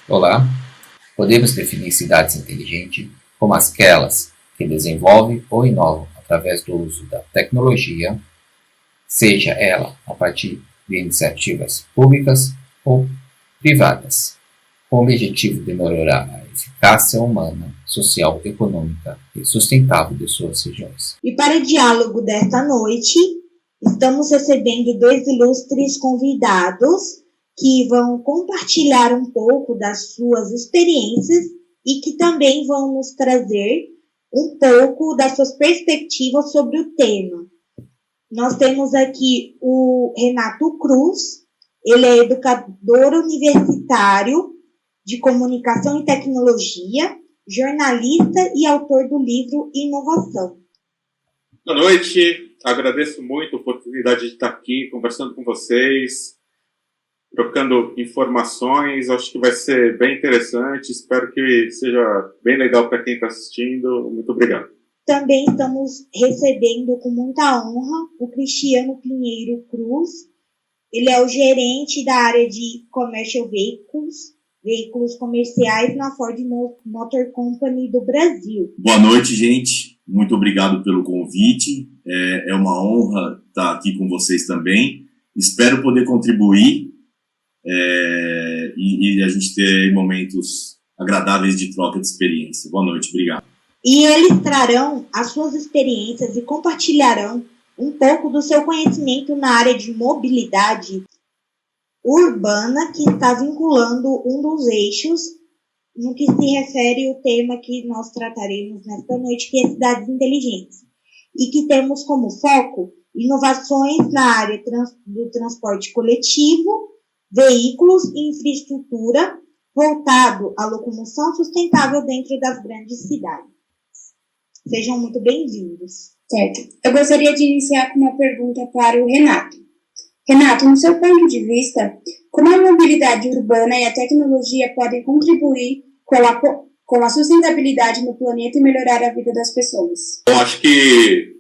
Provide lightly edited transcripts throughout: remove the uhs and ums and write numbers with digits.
Olá, podemos definir cidades inteligentes como aquelas que desenvolvem ou inovam através do uso da tecnologia, seja ela a partir de iniciativas públicas ou privadas, com o objetivo de melhorar a eficácia humana, social, econômica e sustentável de suas regiões. E para o diálogo desta noite, estamos recebendo dois ilustres convidados que vão compartilhar um pouco das suas experiências e que também vão nos trazer um pouco das suas perspectivas sobre o tema. Nós temos aqui o Renato Cruz, ele é educador universitário de comunicação e tecnologia, jornalista e autor do livro Inovação. Boa noite, agradeço muito a oportunidade de estar aqui conversando com vocês, trocando informações, acho que vai ser bem interessante, espero que seja bem legal para quem está assistindo, muito obrigado. Também estamos recebendo com muita honra o Cristiano Pinheiro Cruz, ele é o gerente da área de Commercial Vehicles, veículos comerciais na Ford Motor Company do Brasil. Boa noite, gente. Muito obrigado pelo convite. É uma honra estar aqui com vocês também. Espero poder contribuir e a gente ter momentos agradáveis de troca de experiência. Boa noite, obrigado. E eles trarão as suas experiências e compartilharão um pouco do seu conhecimento na área de mobilidade urbana, que está vinculando um dos eixos no que se refere ao tema que nós trataremos nesta noite, que é cidades inteligentes, e que temos como foco inovações na área do transporte coletivo, veículos e infraestrutura voltado à locomoção sustentável dentro das grandes cidades. Sejam muito bem-vindos. Certo. Eu gostaria de iniciar com uma pergunta para o Renato. Renato, no seu ponto de vista, como a mobilidade urbana e a tecnologia podem contribuir com a sustentabilidade no planeta e melhorar a vida das pessoas? Eu acho que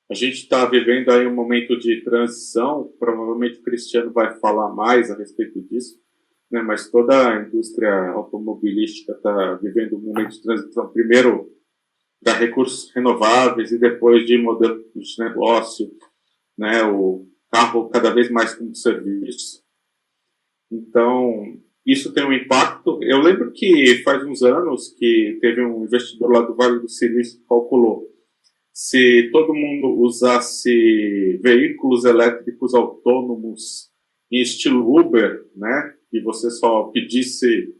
a gente está vivendo aí um momento de transição, provavelmente o Cristiano vai falar mais a respeito disso, né? Mas toda a indústria automobilística está vivendo um momento de transição, primeiro para recursos renováveis e depois de modelos de negócio, né? O carro cada vez mais como serviço. Então, isso tem um impacto. Eu lembro que faz uns anos que teve um investidor lá do Vale do Silício que calculou se todo mundo usasse veículos elétricos autônomos em estilo Uber, né, e você só pedisse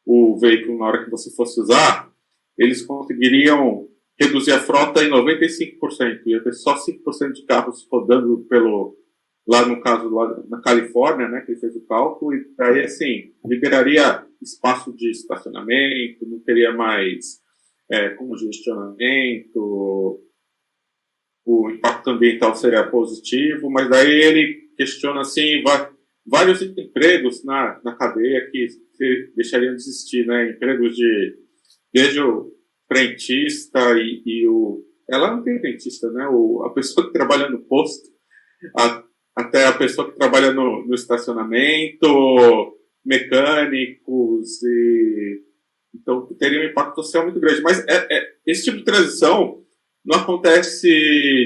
o veículo na hora que você fosse usar, eles conseguiriam reduzir a frota em 95%. Ia ter só 5% de carros rodando lá no caso, lá na Califórnia, né, que ele fez o cálculo, e aí, assim, liberaria espaço de estacionamento, não teria mais congestionamento, o impacto ambiental seria positivo, mas daí ele questiona, assim, vários empregos na cadeia que deixariam de existir, né, empregos desde o frentista e o... Ela não tem frentista, né, a pessoa que trabalha no posto, até a pessoa que trabalha no estacionamento, mecânicos, então teria um impacto social muito grande. Mas esse tipo de transição não acontece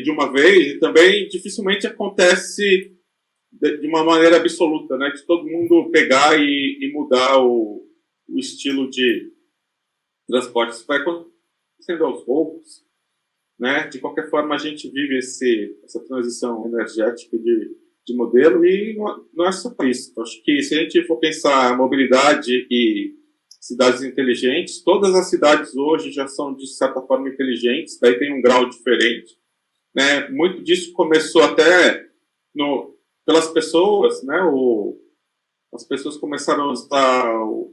de uma vez e também dificilmente acontece de uma maneira absoluta, né? De todo mundo pegar e mudar o estilo de transporte. Isso vai acontecendo aos poucos, né? De qualquer forma, a gente vive essa transição energética de modelo e não é só isso. Acho que se a gente for pensar mobilidade e cidades inteligentes, todas as cidades hoje já são, de certa forma, inteligentes, daí tem um grau diferente, né? Muito disso começou até pelas pessoas, né? As pessoas começaram a usar o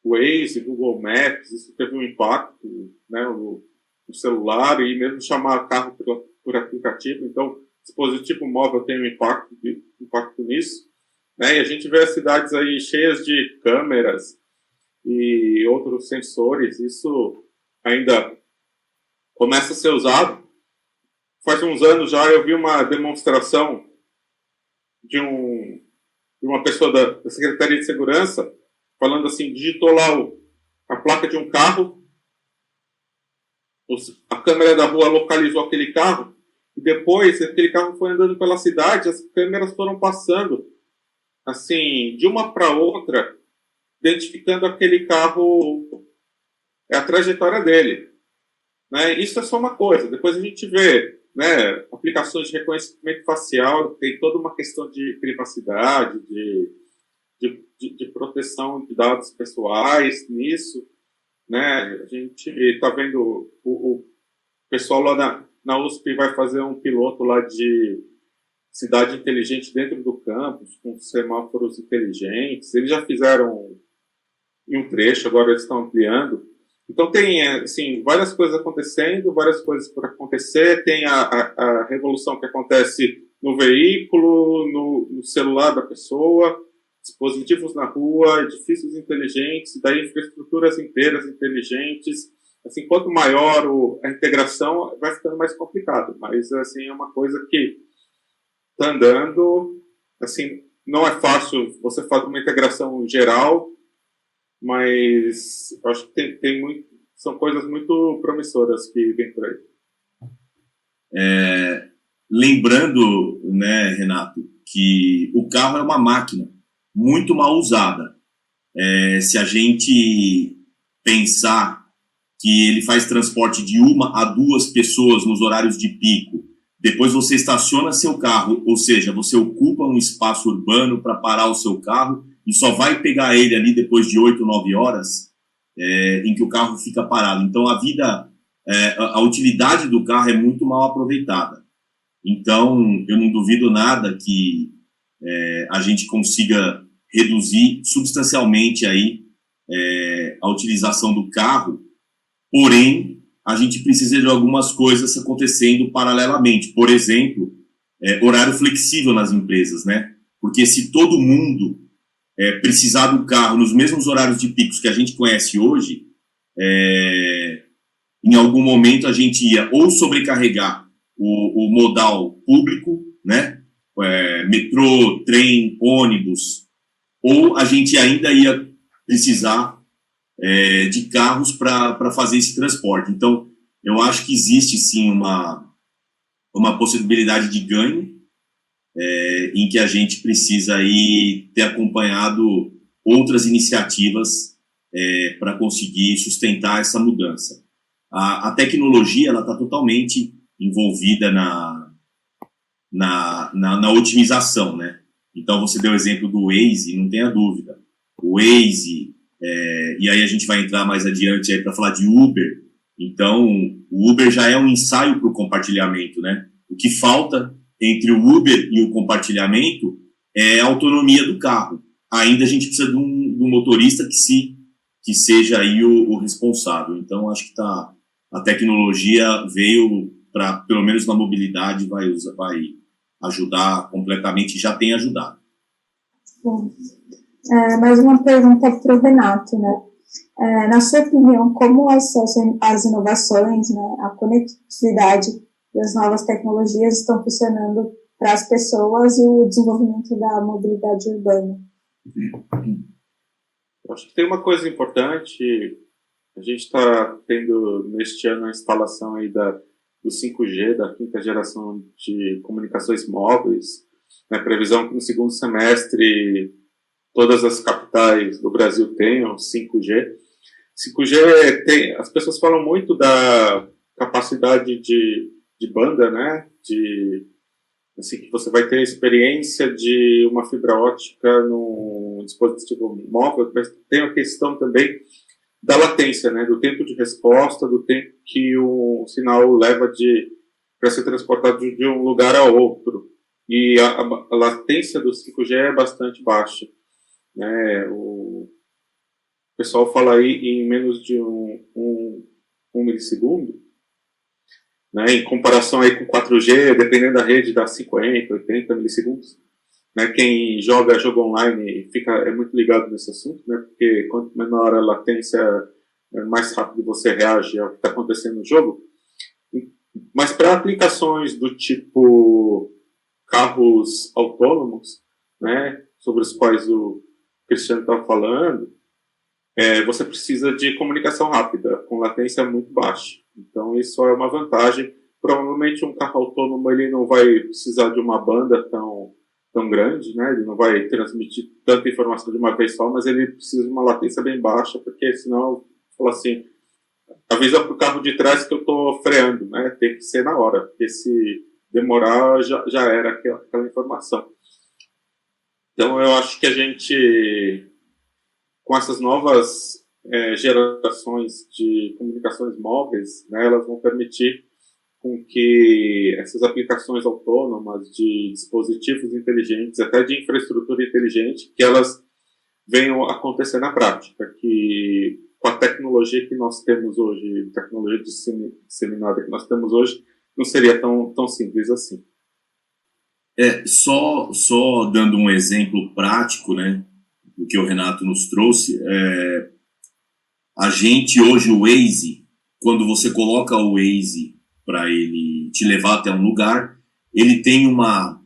Waze, Google Maps, isso teve um impacto, né? No celular e mesmo chamar carro por aplicativo. Então, dispositivo móvel tem um impacto nisso, né? E a gente vê as cidades aí cheias de câmeras e outros sensores. Isso ainda começa a ser usado. Faz uns anos já eu vi uma demonstração de uma pessoa da Secretaria de Segurança falando assim, digitou lá a placa de um carro, a câmera da rua localizou aquele carro, e depois aquele carro foi andando pela cidade, as câmeras foram passando, assim, de uma para outra, identificando aquele carro, a trajetória dele. Né? Isso é só uma coisa. Depois a gente vê, né, aplicações de reconhecimento facial, tem toda uma questão de privacidade, de proteção de dados pessoais nisso. Né? A gente está vendo o pessoal lá na USP vai fazer um piloto lá de cidade inteligente dentro do campus, com semáforos inteligentes. Eles já fizeram em um trecho, agora eles estão ampliando. Então tem, assim, várias coisas acontecendo, várias coisas por acontecer. Tem a revolução que acontece no veículo, no celular da pessoa, dispositivos na rua, edifícios inteligentes, daí infraestruturas inteiras inteligentes. Assim, quanto maior a integração, vai ficando mais complicado. Mas, assim, é uma coisa que está andando. Assim, não é fácil você fazer uma integração geral, mas eu acho que são coisas muito promissoras que vêm por aí. Lembrando, né, Renato, que o carro é uma máquina muito mal usada. Se a gente pensar que ele faz transporte de 1 a 2 pessoas nos horários de pico, depois você estaciona seu carro, ou seja, você ocupa um espaço urbano para parar o seu carro e só vai pegar ele ali depois de 8, 9 horas em que o carro fica parado. Então a utilidade do carro é muito mal aproveitada. Então eu não duvido nada que a gente consiga reduzir substancialmente aí a utilização do carro, porém a gente precisa de algumas coisas acontecendo paralelamente. Por exemplo, horário flexível nas empresas, né? Porque se todo mundo precisar do carro nos mesmos horários de picos que a gente conhece hoje, em algum momento a gente ia ou sobrecarregar o modal público, né? Metrô, trem, ônibus, ou a gente ainda ia precisar de carros para fazer esse transporte. Então, eu acho que existe sim uma possibilidade de ganho em que a gente precisa aí ter acompanhado outras iniciativas para conseguir sustentar essa mudança. A tecnologia ela está totalmente envolvida na otimização, né? Então, você deu o exemplo do Waze, não tenha dúvida. O Waze, e aí a gente vai entrar mais adiante para falar de Uber. Então, o Uber já é um ensaio para o compartilhamento, né? O que falta entre o Uber e o compartilhamento é a autonomia do carro. Ainda a gente precisa de um motorista que seja aí o responsável. Então, acho que a tecnologia veio para, pelo menos na mobilidade, vai ajudar completamente, já tem ajudado. Bom, mais uma pergunta para o Renato, né? Na sua opinião, como as inovações, né, a conectividade e as novas tecnologias estão funcionando para as pessoas e o desenvolvimento da mobilidade urbana? Eu acho que tem uma coisa importante. A gente está tendo neste ano a instalação aí do 5G, da 5ª geração de comunicações móveis. Na previsão que no segundo semestre todas as capitais do Brasil tenham 5G. 5G as pessoas falam muito da capacidade de banda, né? Assim, que você vai ter a experiência de uma fibra ótica num dispositivo móvel, mas tem a questão também da latência, né? Do tempo de resposta, do tempo que o sinal leva para ser transportado de um lugar a outro. E a latência do 5G é bastante baixa. Né? O pessoal fala aí em menos de um milissegundo. Né? Em comparação aí com 4G, dependendo da rede, dá 50, 80 milissegundos. Né? Quem joga jogo online é muito ligado nesse assunto, né? Porque quanto menor a latência, mais rápido você reage ao que está acontecendo no jogo. Mas para aplicações do tipo carros autônomos, né, sobre os quais o Cristiano estava falando, você precisa de comunicação rápida, com latência muito baixa. Então, isso é uma vantagem. Provavelmente, um carro autônomo ele não vai precisar de uma banda tão grande, né? Ele não vai transmitir tanta informação de uma vez só, mas ele precisa de uma latência bem baixa, porque senão, fala assim, avisa para o carro de trás que eu estou freando, né? Tem que ser na hora, porque se demorar, já era aquela informação. Então, eu acho que a gente, com essas novas gerações de comunicações móveis, né, elas vão permitir com que essas aplicações autônomas de dispositivos inteligentes, até de infraestrutura inteligente, que elas venham a acontecer na prática, que com a tecnologia que nós temos hoje, tecnologia disseminada que nós temos hoje, não seria tão simples assim. Só dando um exemplo prático, né, do que o Renato nos trouxe, a gente hoje, o Waze, quando você coloca o Waze para ele te levar até um lugar, ele tem uma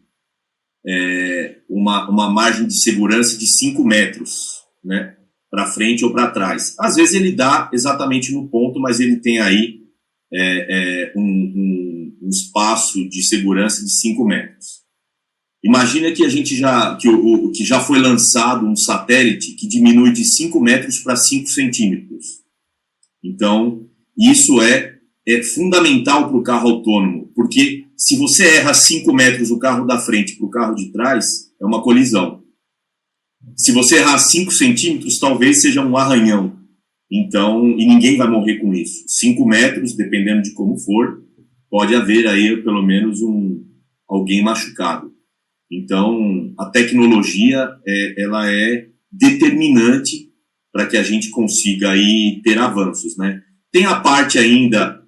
margem de segurança de 5 metros, né, para frente ou para trás. Às vezes ele dá exatamente no ponto, mas ele tem aí um espaço de segurança de 5 metros. Imagina que que já foi lançado um satélite que diminui de 5 metros para 5 centímetros. Então, isso é fundamental para o carro autônomo, porque se você erra 5 metros o carro da frente para o carro de trás, é uma colisão. Se você errar 5 centímetros, talvez seja um arranhão. Então, e ninguém vai morrer com isso. 5 metros, dependendo de como for, pode haver aí pelo menos alguém machucado. Então, a tecnologia, ela é determinante para que a gente consiga aí ter avanços, né? Tem a parte ainda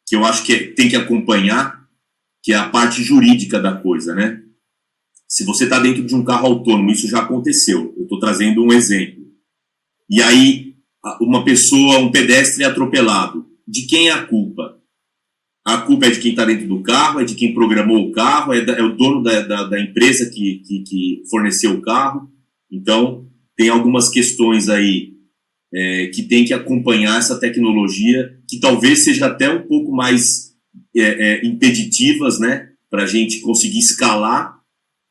que eu acho que tem que acompanhar, que é a parte jurídica da coisa, né? Se você está dentro de um carro autônomo, isso já aconteceu, eu estou trazendo um exemplo. E aí, uma pessoa, um pedestre é atropelado. De quem é a culpa? A culpa é de quem está dentro do carro, é de quem programou o carro, é o dono da empresa que forneceu o carro. Então, tem algumas questões aí que tem que acompanhar essa tecnologia, que talvez seja até um pouco mais impeditivas, né, para a gente conseguir escalar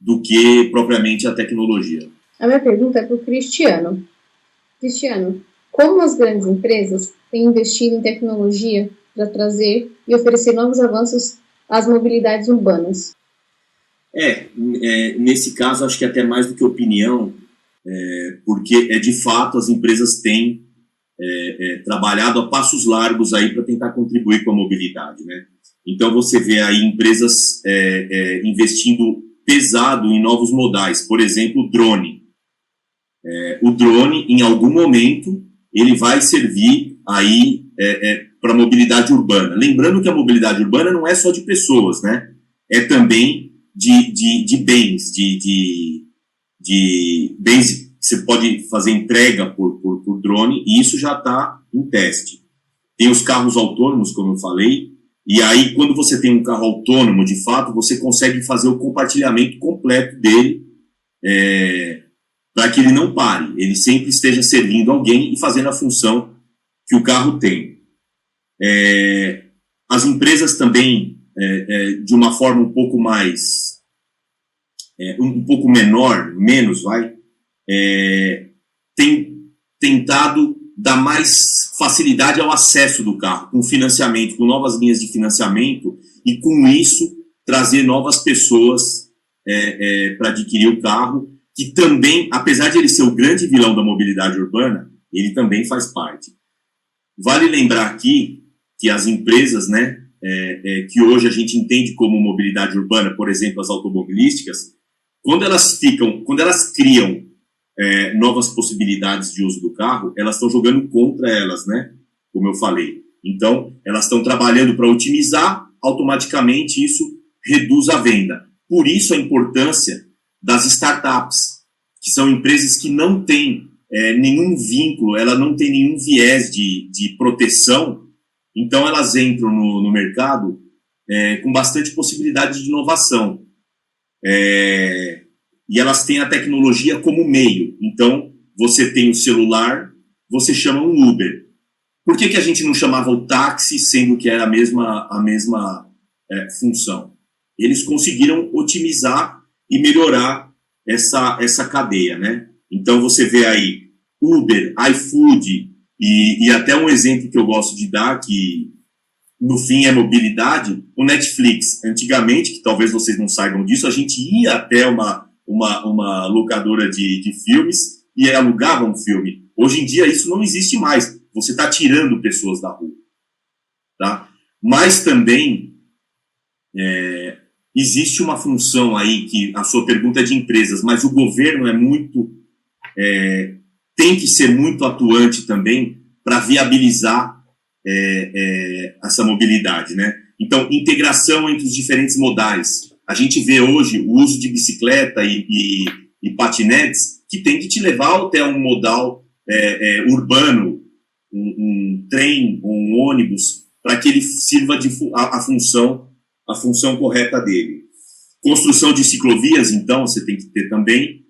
do que propriamente a tecnologia. A minha pergunta é para o Cristiano. Cristiano, como as grandes empresas têm investido em tecnologia para trazer e oferecer novos avanços às mobilidades urbanas? Nesse caso, acho que até mais do que opinião, porque de fato as empresas têm trabalhado a passos largos aí para tentar contribuir com a mobilidade, né? Então você vê aí empresas investindo pesado em novos modais, por exemplo, o drone. O drone, em algum momento, ele vai servir aí para a mobilidade urbana. Lembrando que a mobilidade urbana não é só de pessoas, né? É também de bens, de bens que você pode fazer entrega por drone, e isso já está em teste. Tem os carros autônomos, como eu falei, e aí quando você tem um carro autônomo, de fato, você consegue fazer o compartilhamento completo dele para que ele não pare, ele sempre esteja servindo alguém e fazendo a função que o carro tem. As empresas também, de uma forma um pouco mais, um pouco menos, tem tentado dar mais facilidade ao acesso do carro, com financiamento, com novas linhas de financiamento, e com isso trazer novas pessoas para adquirir o carro, que também, apesar de ele ser o grande vilão da mobilidade urbana, ele também faz parte. Vale lembrar aqui que as empresas, né, que hoje a gente entende como mobilidade urbana, por exemplo, as automobilísticas, quando elas criam novas possibilidades de uso do carro, elas estão jogando contra elas, né, como eu falei. Então, elas estão trabalhando para otimizar, automaticamente isso reduz a venda. Por isso a importância das startups, que são empresas que não têm nenhum vínculo, ela não tem nenhum viés de proteção, então elas entram no mercado com bastante possibilidade de inovação. E elas têm a tecnologia como meio. Então, você tem o celular, você chama um Uber. Por que a gente não chamava o táxi, sendo que era a mesma função? Eles conseguiram otimizar e melhorar essa cadeia, né? Então você vê aí Uber, iFood e até um exemplo que eu gosto de dar, que no fim é mobilidade, o Netflix. Antigamente, que talvez vocês não saibam disso, a gente ia até uma locadora de filmes e alugava um filme. Hoje em dia isso não existe mais. Você está tirando pessoas da rua. Tá? Mas também existe uma função aí, que a sua pergunta é de empresas, mas o governo tem que ser muito atuante também para viabilizar essa mobilidade, né? Então, integração entre os diferentes modais. A gente vê hoje o uso de bicicleta e patinetes que tem que te levar até um modal urbano, um trem, um ônibus, para que ele sirva a função correta dele. Construção de ciclovias, então, você tem que ter também.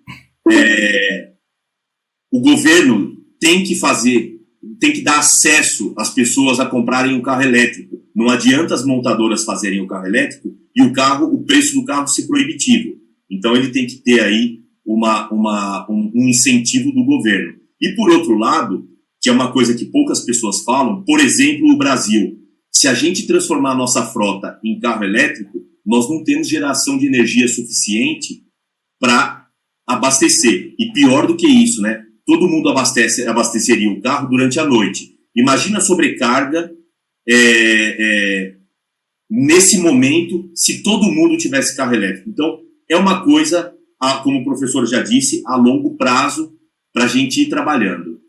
O governo tem que dar acesso às pessoas a comprarem um carro elétrico. Não adianta as montadoras fazerem o carro elétrico e o preço do carro ser proibitivo. Então ele tem que ter aí um incentivo do governo. E por outro lado, que é uma coisa que poucas pessoas falam, por exemplo, o Brasil. Se a gente transformar a nossa frota em carro elétrico, nós não temos geração de energia suficiente para abastecer. E pior do que isso, né? Todo mundo abasteceria o carro durante a noite. Imagina a sobrecarga nesse momento, se todo mundo tivesse carro elétrico. Então, é uma coisa, como o professor já disse, a longo prazo, para a gente ir trabalhando.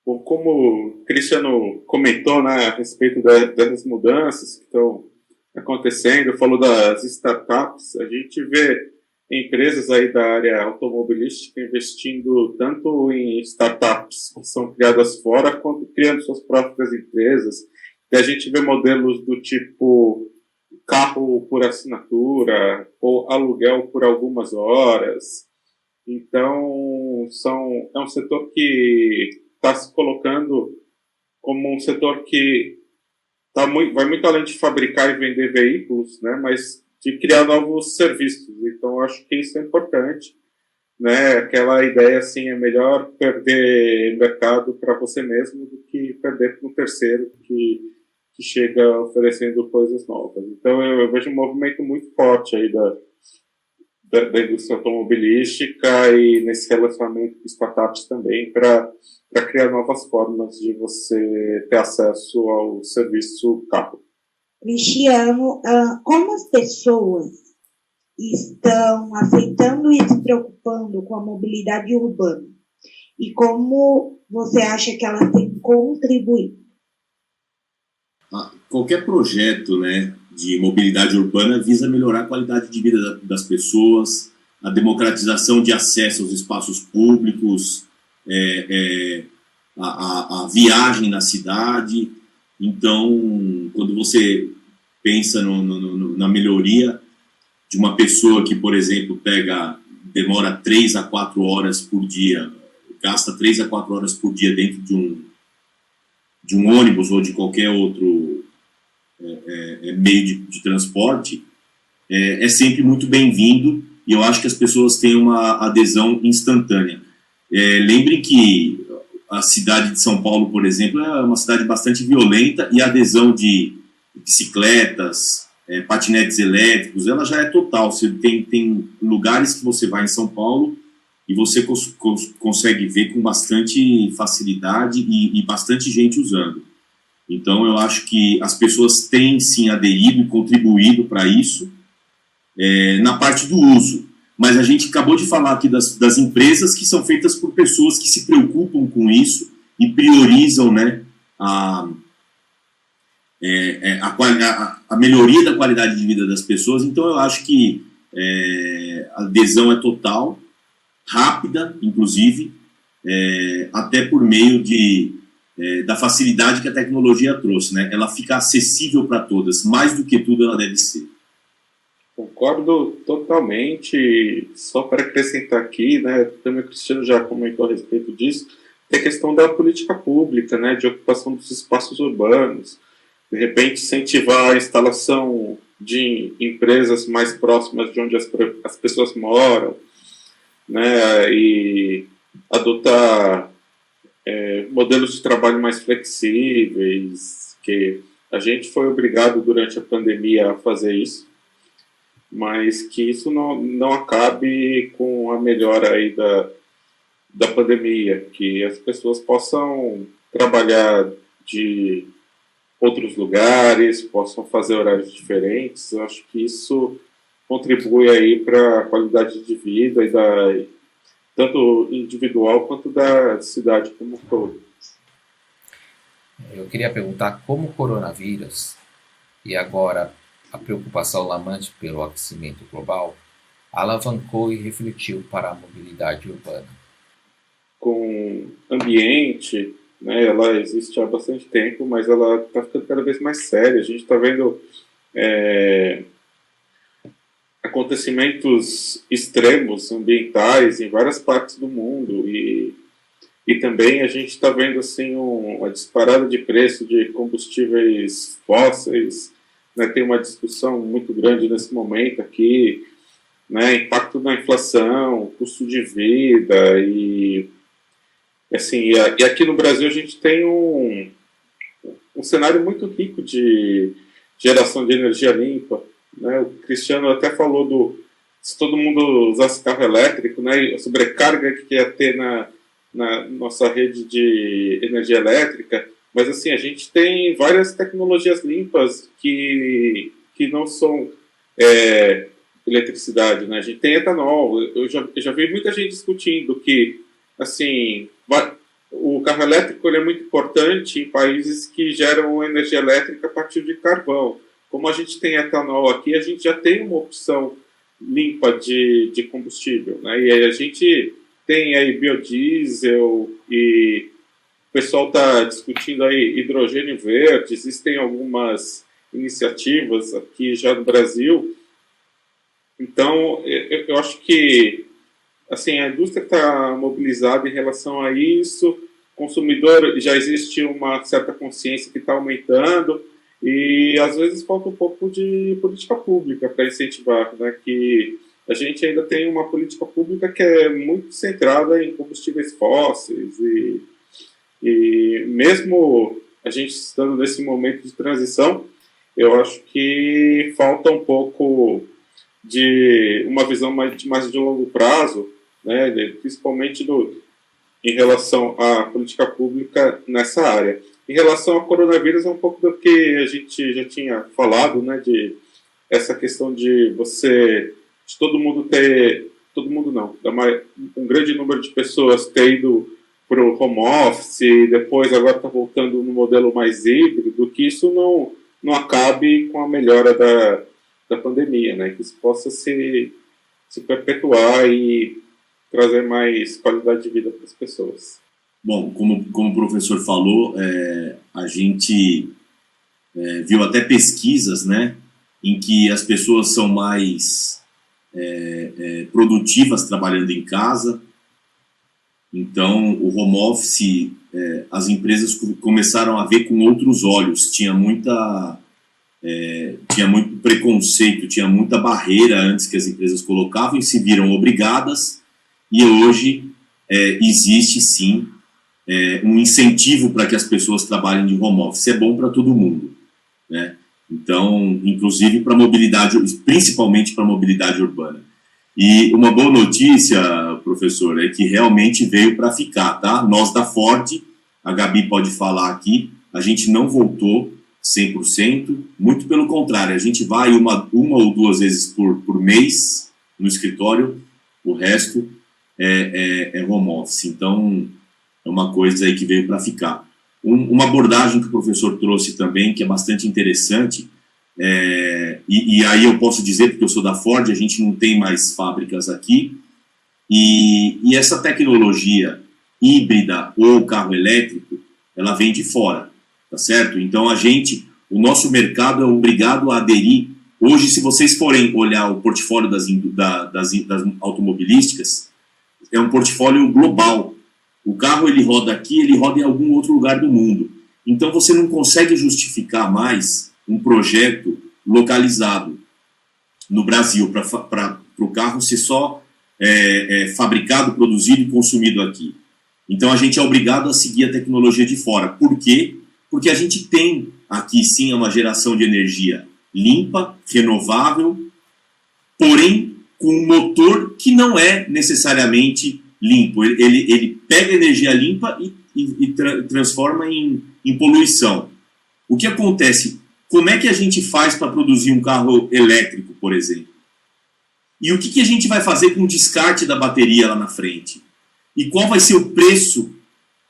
Bom, como o Cristiano comentou, né, a respeito dessas mudanças que estão acontecendo, falou das startups, a gente vê empresas aí da área automobilística investindo tanto em startups que são criadas fora, quanto criando suas próprias empresas. E a gente vê modelos do tipo carro por assinatura ou aluguel por algumas horas. Então, é um setor que está se colocando como um setor que vai muito além de fabricar e vender veículos, né, mas de criar novos serviços. Então, eu acho que isso é importante, né? Aquela ideia, assim, é melhor perder mercado para você mesmo do que perder para um terceiro que chega oferecendo coisas novas. Então, eu vejo um movimento muito forte aí da indústria automobilística e nesse relacionamento com startups também para criar novas formas de você ter acesso ao serviço carro. Cristiano, como as pessoas estão aceitando e se preocupando com a mobilidade urbana? E como você acha que elas têm contribuído? Qualquer projeto, né, de mobilidade urbana visa melhorar a qualidade de vida das pessoas, a democratização de acesso aos espaços públicos, a viagem na cidade. Então, quando você pensa na melhoria de uma pessoa que, por exemplo, demora 3 a 4 horas por dia, gasta 3 a 4 horas por dia dentro de um ônibus ou de qualquer outro meio de transporte, é sempre muito bem-vindo, e eu acho que as pessoas têm uma adesão instantânea. Lembrem que a cidade de São Paulo, por exemplo, é uma cidade bastante violenta, e a adesão de bicicletas, patinetes elétricos, ela já é total. Você tem lugares que você vai em São Paulo e você consegue ver com bastante facilidade e bastante gente usando. Então, eu acho que as pessoas têm, sim, aderido e contribuído para isso na parte do uso. Mas a gente acabou de falar aqui das empresas que são feitas por pessoas que se preocupam com isso e priorizam, né, a melhoria da qualidade de vida das pessoas. Então, eu acho que a adesão é total, rápida, inclusive, até por meio da facilidade que a tecnologia trouxe, né? Ela fica acessível para todas, mais do que tudo ela deve ser. Concordo totalmente. Só para acrescentar aqui, né, também o Cristiano já comentou a respeito disso, tem a questão da política pública, né, de ocupação dos espaços urbanos, de repente incentivar a instalação de empresas mais próximas de onde as pessoas moram, né, e adotar modelos de trabalho mais flexíveis, que a gente foi obrigado durante a pandemia a fazer isso, mas que isso não acabe com a melhora aí da pandemia, que as pessoas possam trabalhar de outros lugares, possam fazer horários diferentes. Eu acho que isso contribui aí para a qualidade de vida e tanto individual quanto da cidade como um todo. Eu queria perguntar como o coronavírus e agora a preocupação alarmante pelo aquecimento global alavancou e refletiu para a mobilidade urbana. Com ambiente, né, ela existe há bastante tempo, mas ela está ficando cada vez mais séria. A gente está vendo acontecimentos extremos ambientais em várias partes do mundo e também a gente está vendo assim uma disparada de preço de combustíveis fósseis, né, tem uma discussão muito grande nesse momento aqui, né, impacto na inflação, custo de vida e assim, e aqui no Brasil a gente tem um cenário muito rico de geração de energia limpa, né? O Cristiano até falou se todo mundo usasse carro elétrico, né, a sobrecarga que ia ter na nossa rede de energia elétrica, mas assim, a gente tem várias tecnologias limpas que não são eletricidade, né? A gente tem etanol. Eu já vi muita gente discutindo que assim, o carro elétrico ele é muito importante em países que geram energia elétrica a partir de carvão. Como a gente tem etanol aqui, a gente já tem uma opção limpa de combustível, né? E aí a gente tem aí biodiesel e o pessoal está discutindo aí hidrogênio verde. Existem algumas iniciativas aqui já no Brasil. Então, eu acho que assim, a indústria está mobilizada em relação a isso, o consumidor já existe uma certa consciência que está aumentando e às vezes falta um pouco de política pública para incentivar, né, que a gente ainda tem uma política pública que é muito centrada em combustíveis fósseis e mesmo a gente estando nesse momento de transição, eu acho que falta um pouco de uma visão mais de longo prazo, né, principalmente em relação à política pública nessa área. Em relação ao coronavírus, é um pouco do que a gente já tinha falado, né, de essa questão de todo mundo não, um grande número de pessoas ter ido para o home office e depois agora está voltando no modelo mais híbrido, que isso não acabe com a melhora da pandemia, né, que isso possa se perpetuar e trazer mais qualidade de vida para as pessoas. Bom, como o professor falou, a gente viu até pesquisas, né, em que as pessoas são mais produtivas trabalhando em casa. Então, o home office, as empresas começaram a ver com outros olhos. Tinha muito preconceito, tinha muita barreira antes que as empresas colocavam e se viram obrigadas. E hoje existe, sim, um incentivo para que as pessoas trabalhem de home office. É bom para todo mundo, né? Então, inclusive para mobilidade, principalmente para a mobilidade urbana. E uma boa notícia, professor, é que realmente veio para ficar, tá? Nós da Ford, a Gabi pode falar aqui, a gente não voltou 100%, muito pelo contrário, a gente vai uma ou duas vezes por mês no escritório, o resto é home office. Então, é uma coisa aí que veio para ficar. Uma abordagem que o professor trouxe também, que é bastante interessante, e aí eu posso dizer, porque eu sou da Ford, a gente não tem mais fábricas aqui, e essa tecnologia híbrida ou carro elétrico, ela vem de fora, tá certo? Então o nosso mercado é obrigado a aderir Hoje, se vocês forem olhar o portfólio das automobilísticas, é um portfólio global. O carro ele roda aqui, ele roda em algum outro lugar do mundo. Então você não consegue justificar mais um projeto localizado no Brasil para o carro ser só fabricado, produzido e consumido aqui. Então a gente é obrigado a seguir a tecnologia de fora. Por quê? Porque a gente tem aqui sim uma geração de energia limpa, renovável, porém com um motor que não é necessariamente limpo. Ele pega energia limpa e transforma em poluição. O que acontece? Como é que a gente faz para produzir um carro elétrico, por exemplo? E o que a gente vai fazer com o descarte da bateria lá na frente? E qual vai ser o preço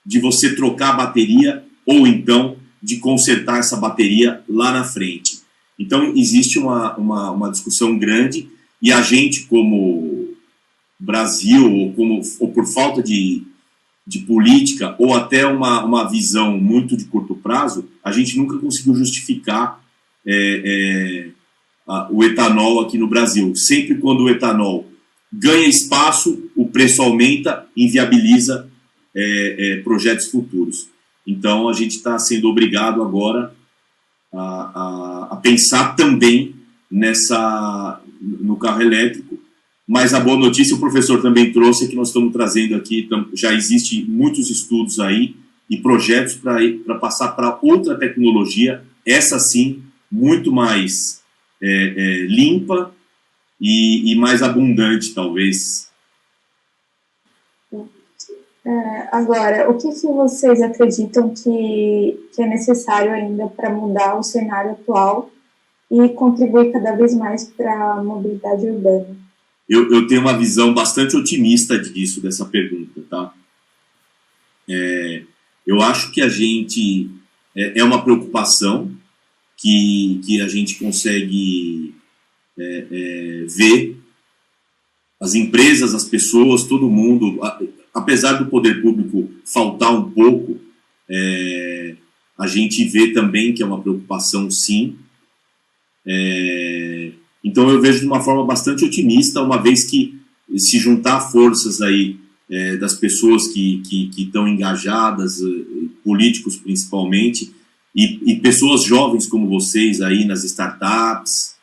de você trocar a bateria ou então de consertar essa bateria lá na frente? Então, existe uma discussão grande e a gente, como Brasil, ou por falta de política, ou até uma visão muito de curto prazo, a gente nunca conseguiu justificar o etanol aqui no Brasil. Sempre quando o etanol ganha espaço, o preço aumenta e inviabiliza projetos futuros. Então, a gente está sendo obrigado agora a pensar também no carro elétrico. Mas a boa notícia, o professor também trouxe, é que nós estamos trazendo aqui, já existem muitos estudos aí e projetos para passar para outra tecnologia, essa sim, muito mais limpa e mais abundante, talvez. Agora, o que vocês acreditam que é necessário ainda para mudar o cenário atual e contribuir cada vez mais para a mobilidade urbana? Eu tenho uma visão bastante otimista disso, dessa pergunta, tá? Eu acho que a gente... É uma preocupação que a gente consegue ver. As empresas, as pessoas, todo mundo... Apesar do poder público faltar um pouco, a gente vê também que é uma preocupação, sim. Então eu vejo de uma forma bastante otimista, uma vez que se juntar forças aí das pessoas que estão engajadas, políticos principalmente, e pessoas jovens como vocês aí nas startups,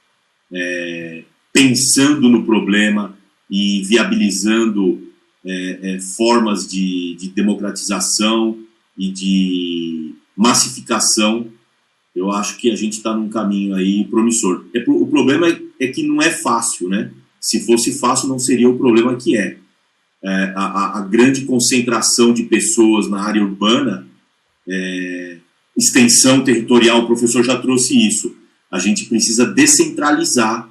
pensando no problema e viabilizando formas de democratização e de massificação, eu acho que a gente está num caminho aí promissor. O problema é que não é fácil, né? Se fosse fácil, não seria o problema que é. A grande concentração de pessoas na área urbana, extensão territorial, o professor já trouxe isso. A gente precisa descentralizar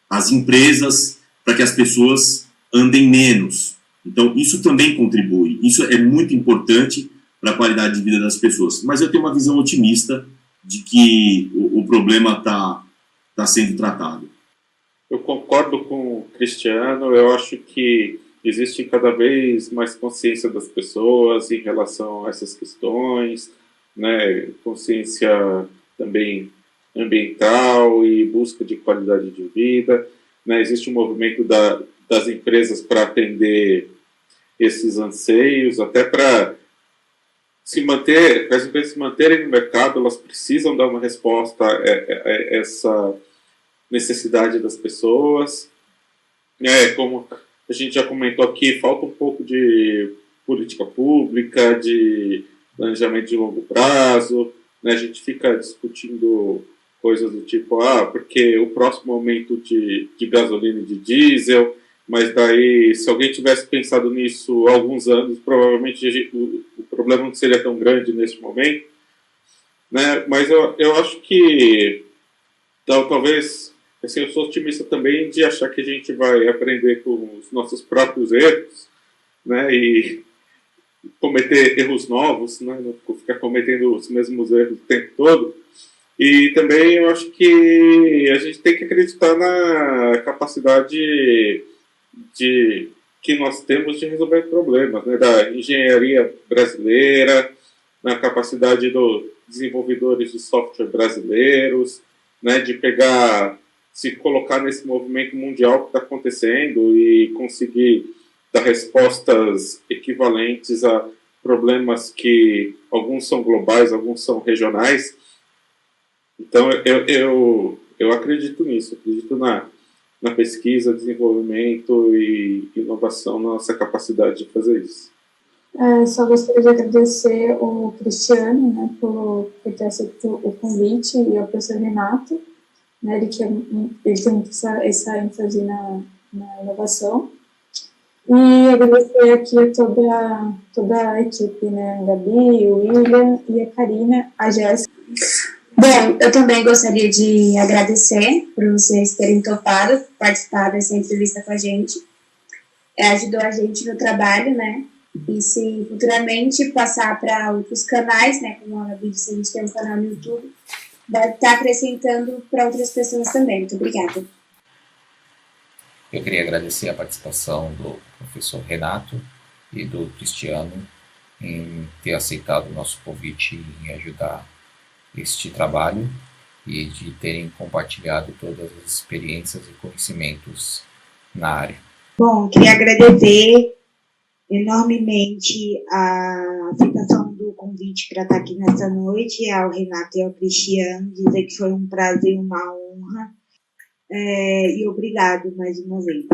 as empresas para que as pessoas andem menos. Então, isso também contribui. Isso é muito importante para a qualidade de vida das pessoas. Mas eu tenho uma visão otimista de que o problema está sendo tratado. Eu concordo com o Cristiano. Eu acho que existe cada vez mais consciência das pessoas em relação a essas questões, né? Consciência também ambiental e busca de qualidade de vida, né? Existe um movimento das empresas para atender esses anseios, até para as empresas se manterem no mercado, elas precisam dar uma resposta a essa necessidade das pessoas. Como a gente já comentou aqui, falta um pouco de política pública, de planejamento de longo prazo, né? A gente fica discutindo coisas do tipo, porque o próximo aumento de gasolina e de diesel, mas daí, se alguém tivesse pensado nisso há alguns anos, provavelmente o problema não seria tão grande nesse momento, né? Mas eu acho que talvez, assim, eu sou otimista também de achar que a gente vai aprender com os nossos próprios erros, né? E cometer erros novos, né? Não ficar cometendo os mesmos erros o tempo todo. E também eu acho que a gente tem que acreditar na capacidade que nós temos de resolver problemas, né? Da engenharia brasileira, na capacidade dos desenvolvedores de software brasileiros, né, de pegar, se colocar nesse movimento mundial que está acontecendo e conseguir dar respostas equivalentes a problemas que alguns são globais, alguns são regionais. Então, eu acredito nisso, acredito na pesquisa, desenvolvimento e inovação, na nossa capacidade de fazer isso. Só gostaria de agradecer o Cristiano, né, por ter aceito o convite, e ao professor Renato, né, ele tem muito essa ênfase na inovação. E agradecer aqui a toda a equipe, né, a Gabi, o William e a Karina, a Jéssica. Bom, eu também gostaria de agradecer por vocês terem topado participar dessa entrevista com a gente. Ajudou a gente no trabalho, né? E se futuramente passar para outros canais, né? Como a Gabi disse, a gente tem um canal no YouTube, vai estar acrescentando para outras pessoas também. Muito obrigada. Eu queria agradecer a participação do professor Renato e do Cristiano em ter aceitado o nosso convite em ajudar este trabalho e de terem compartilhado todas as experiências e conhecimentos na área. Bom, queria agradecer enormemente a aceitação do convite para estar aqui nessa noite, ao Renato e ao Cristiano, dizer que foi um prazer e uma honra, e obrigado mais uma vez.